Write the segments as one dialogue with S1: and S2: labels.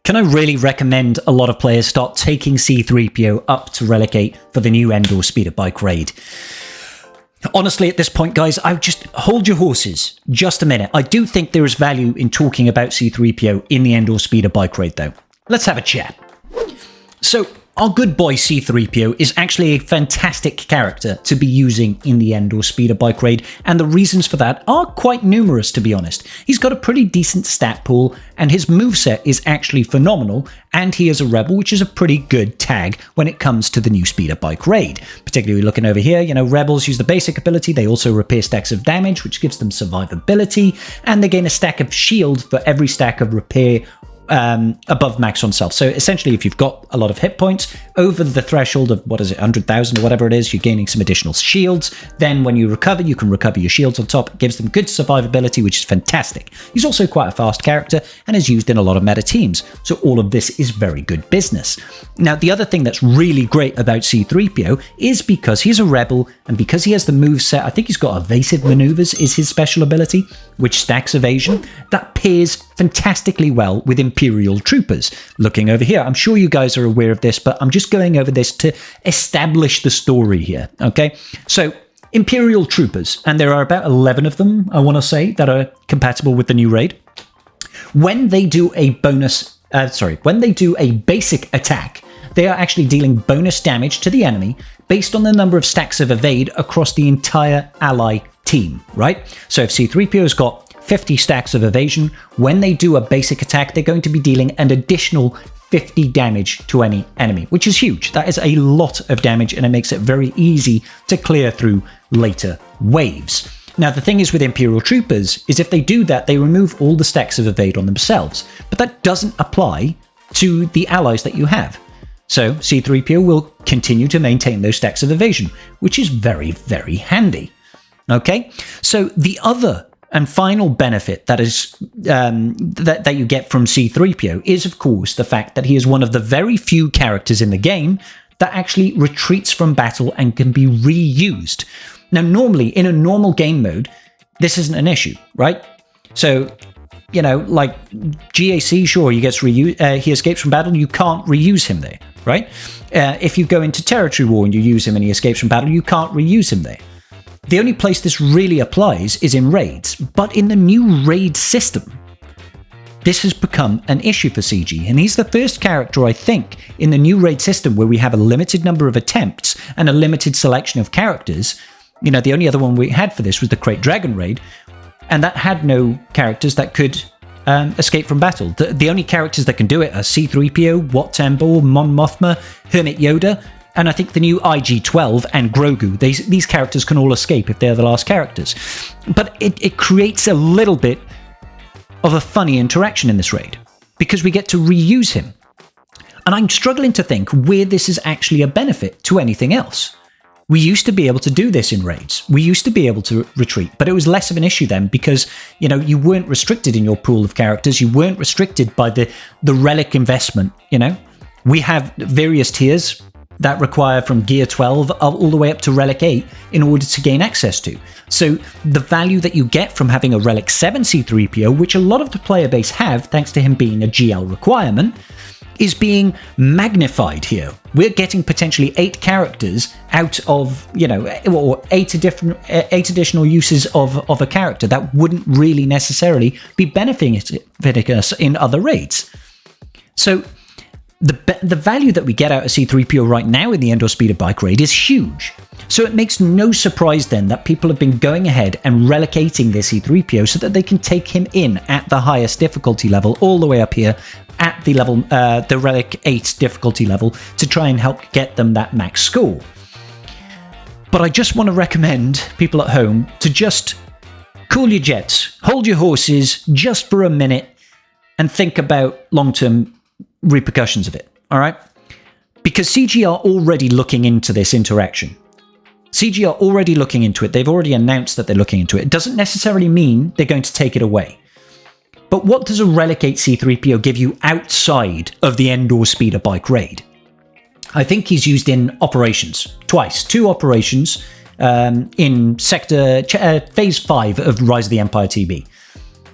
S1: Can I really recommend a lot of players start taking C-3PO up to Relic 8 for the new Endor Speeder Bike raid? Honestly, at this point, guys, I would just hold your horses just a minute. I do think there is value in talking about C-3PO in the Endor Speeder Bike raid, though. Let's have a chat. So, our good boy C-3PO is actually a fantastic character to be using in the Endor Speeder Bike raid, and the reasons for that are quite numerous, to be honest. He's got a pretty decent stat pool, and his moveset is actually phenomenal, and he is a rebel, which is a pretty good tag when it comes to the new Speeder Bike raid. Particularly looking over here, rebels use the basic ability, they also repair stacks of damage, which gives them survivability, and they gain a stack of shield for every stack of repair above max on self. So essentially, if you've got a lot of hit points over the threshold of 100,000 or whatever it is, you're gaining some additional shields. Then when you recover, you can recover your shields on top. It gives them good survivability, which is fantastic. He's also quite a fast character and is used in a lot of meta teams. So all of this is very good business. Now, the other thing that's really great about C-3PO is because he's a rebel and because he has the moveset, I think he's got evasive maneuvers is his special ability, which stacks evasion. That pairs fantastically well with Imperial troopers. Looking over here, I'm sure you guys are aware of this, but I'm just going over this to establish the story here, okay? So, Imperial troopers, and there are about 11 of them, I want to say, that are compatible with the new raid. When they do a basic attack, they are actually dealing bonus damage to the enemy based on the number of stacks of evade across the entire ally team, right? So if C-3PO's got 50 stacks of evasion, when they do a basic attack, they're going to be dealing an additional 50 damage to any enemy, which is huge. That is a lot of damage, and it makes it very easy to clear through later waves. Now, the thing is with Imperial Troopers is if they do that, they remove all the stacks of evade on themselves, but that doesn't apply to the allies that you have. So C-3PO will continue to maintain those stacks of evasion, which is very, very handy. Okay, so the other and final benefit that is that you get from C-3PO is, of course, the fact that he is one of the very few characters in the game that actually retreats from battle and can be reused. Now, normally, in a normal game mode, this isn't an issue, right? So, like GAC, sure, he escapes from battle, you can't reuse him there, right? If you go into Territory War and you use him and he escapes from battle, you can't reuse him there. The only place this really applies is in raids, but in the new raid system, this has become an issue for CG, and he's the first character, I think, in the new raid system where we have a limited number of attempts and a limited selection of characters. The only other one we had for this was the Krayt Dragon raid, and that had no characters that could escape from battle. The only characters that can do it are C-3PO, Wat Tambor, Mon Mothma, Hermit Yoda, and I think the new IG-12 and Grogu. These characters can all escape if they're the last characters. But it creates a little bit of a funny interaction in this raid, because we get to reuse him. And I'm struggling to think where this is actually a benefit to anything else. We used to be able to do this in raids. We used to be able to retreat, but it was less of an issue then because, you weren't restricted in your pool of characters. You weren't restricted by the relic investment, We have various tiers that require from Gear 12 all the way up to Relic 8 in order to gain access to. So the value that you get from having a Relic 7 C-3PO, which a lot of the player base have thanks to him being a GL requirement, is being magnified here. We're getting potentially 8 characters out of, or 8 additional uses of a character that wouldn't really necessarily be benefiting us in other raids. So the value that we get out of C-3PO right now in the Endor Speeder Bike raid is huge. So it makes no surprise then that people have been going ahead and relocating their C-3PO so that they can take him in at the highest difficulty level, all the way up here at the level, the Relic 8 difficulty level, to try and help get them that max score. But I just want to recommend people at home to just cool your jets, hold your horses just for a minute, and think about long-term repercussions of it, all right? Because CG are already looking into this interaction. CG are already looking into it. They've already announced that they're looking into it. It doesn't necessarily mean they're going to take it away. But what does a Relic 8 C-3PO give you outside of the Endor Speeder Bike raid? I think he's used in operations twice. 2 operations in Phase 5 of Rise of the Empire TB.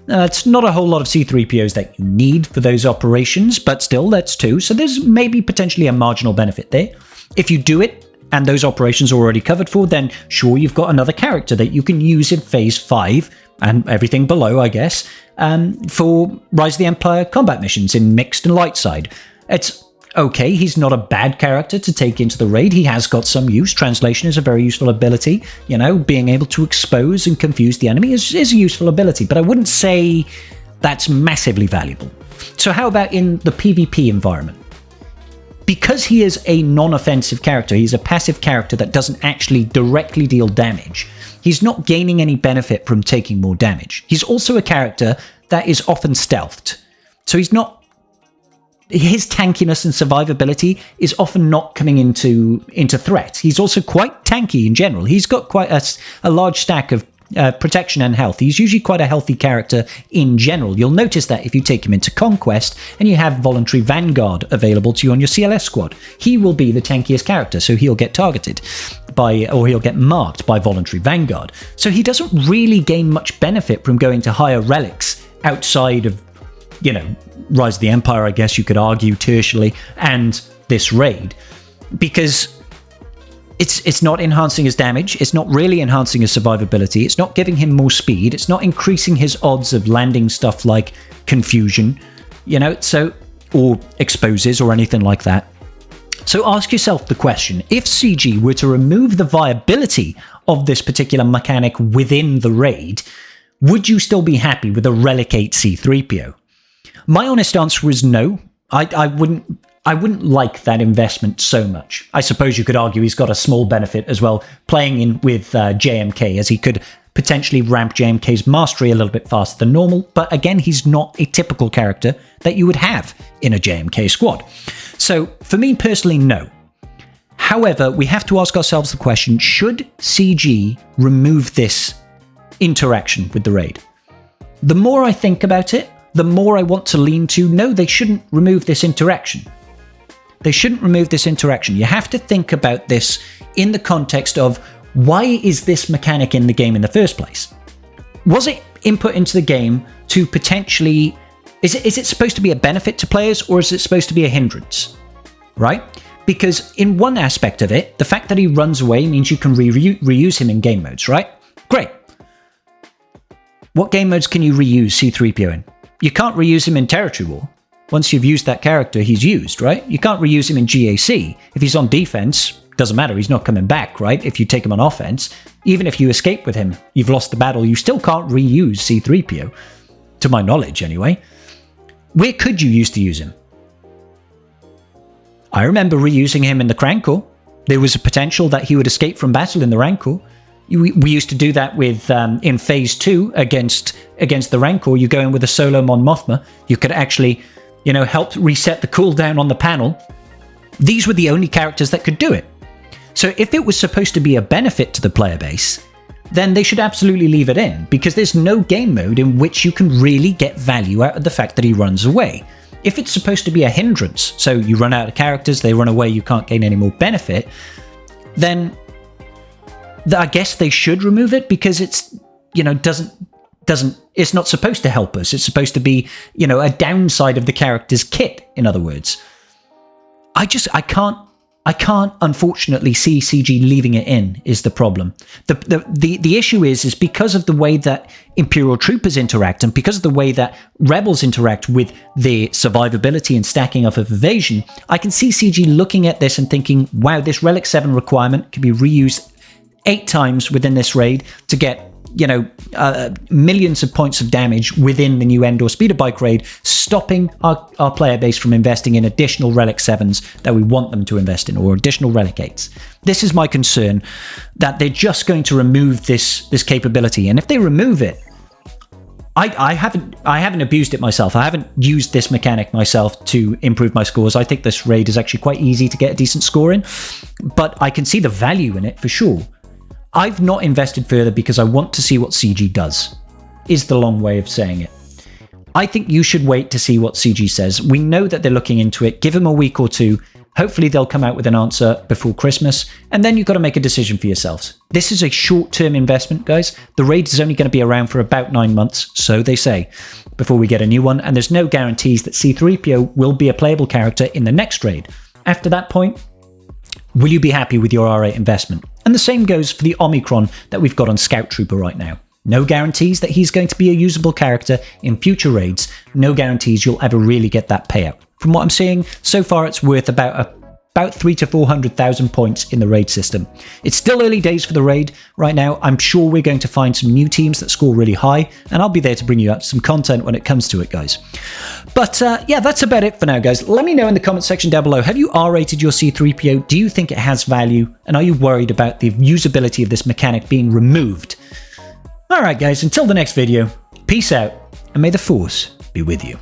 S1: It's not a whole lot of C3POs that you need for those operations, but still, that's 2. So there's maybe potentially a marginal benefit there. If you do it, and those operations are already covered for, then sure, you've got another character that you can use in Phase 5, and everything below, I guess, for Rise of the Empire combat missions in mixed and light side. It's okay, he's not a bad character to take into the raid. He has got some use. Translation is a very useful ability. You know, being able to expose and confuse the enemy is a useful ability, but I wouldn't say that's massively valuable. So how about in the PvP environment? Because he is a non-offensive character, he's a passive character that doesn't actually directly deal damage, he's not gaining any benefit from taking more damage. He's also a character that is often stealthed. So his tankiness and survivability is often not coming into threat. He's also quite tanky in general. He's got quite a large stack of protection and health. He's usually quite a healthy character in general. You'll notice that if you take him into Conquest and you have Voluntary Vanguard available to you on your CLS squad, he will be the tankiest character, so he'll get targeted or he'll get marked by Voluntary Vanguard. So he doesn't really gain much benefit from going to higher relics outside of, you know, Rise of the Empire, I guess you could argue, tertially, and this raid, because it's not enhancing his damage, it's not really enhancing his survivability, it's not giving him more speed, it's not increasing his odds of landing stuff like confusion, you know, so, or exposes or anything like that. So ask yourself the question, if CG were to remove the viability of this particular mechanic within the raid, would you still be happy with a Relic 8 C3PO? My honest answer is no. I wouldn't like that investment so much. I suppose you could argue he's got a small benefit as well, playing in with JMK, as he could potentially ramp JMK's mastery a little bit faster than normal, but again, he's not a typical character that you would have in a JMK squad. So for me personally, no. However, we have to ask ourselves the question, should CG remove this interaction with the raid? The more I think about it, the more I want to lean to, no, they shouldn't remove this interaction. They shouldn't remove this interaction. You have to think about this in the context of, why is this mechanic in the game in the first place? Was it input into the game to potentially... Is it supposed to be a benefit to players, or is it supposed to be a hindrance? Right? Because in one aspect of it, the fact that he runs away means you can reuse him in game modes, right? Great. What game modes can you reuse C-3PO in? You can't reuse him in Territory War. Once you've used that character, he's used, right? You can't reuse him in GAC. If he's on defense, doesn't matter, he's not coming back, right? If you take him on offense, even if you escape with him, you've lost the battle, you still can't reuse C-3PO. To my knowledge, anyway. Where could you used to use him? I remember reusing him in the Crankle. There was a potential that he would escape from battle in the Rancor. We used to do that with in Phase 2 against the Rancor. You go in with a solo Mon Mothma. You could actually, you know, help reset the cooldown on the panel. These were the only characters that could do it. So if it was supposed to be a benefit to the player base, then they should absolutely leave it in, because there's no game mode in which you can really get value out of the fact that he runs away. If it's supposed to be a hindrance, so you run out of characters, they run away, you can't gain any more benefit, then I guess they should remove it, because it's, you know, it's not supposed to help us. It's supposed to be, you know, a downside of the character's kit, in other words. I can't unfortunately see CG leaving it in is the problem. The issue is because of the way that Imperial Troopers interact, and because of the way that Rebels interact with the survivability and stacking up of evasion, I can see CG looking at this and thinking, wow, this Relic 7 requirement can be reused 8 times within this raid to get, you know, millions of points of damage within the new Endor Speeder Bike raid, stopping our player base from investing in additional Relic 7s that we want them to invest in, or additional Relic 8s. This is my concern, that they're just going to remove this capability. And if they remove it, I haven't abused it myself. I haven't used this mechanic myself to improve my scores. I think this raid is actually quite easy to get a decent score in, but I can see the value in it for sure. I've not invested further because I want to see what CG does, is the long way of saying it. I think you should wait to see what CG says. We know that they're looking into it. Give them a week or two, Hopefully they'll come out with an answer before Christmas, and then you've got to make a decision for yourselves. This is a short-term investment, guys. The raid is only going to be around for about 9 months, so they say, before we get a new one, and there's no guarantees that C-3PO will be a playable character in the next raid. After that point, will you be happy with your R8 investment? And the same goes for the Omicron that we've got on Scout Trooper right now. No guarantees that he's going to be a usable character in future raids. No guarantees you'll ever really get that payout. From what I'm seeing, so far it's worth about 300,000 to 400,000 points in the raid system. It's still early days for the raid. Right now, I'm sure we're going to find some new teams that score really high, and I'll be there to bring you out some content when it comes to it, guys. But yeah, that's about it for now, guys. Let me know in the comment section down below, have you R-rated your C-3PO? Do you think it has value? And are you worried about the usability of this mechanic being removed? Alright guys, until the next video, peace out, and may the Force be with you.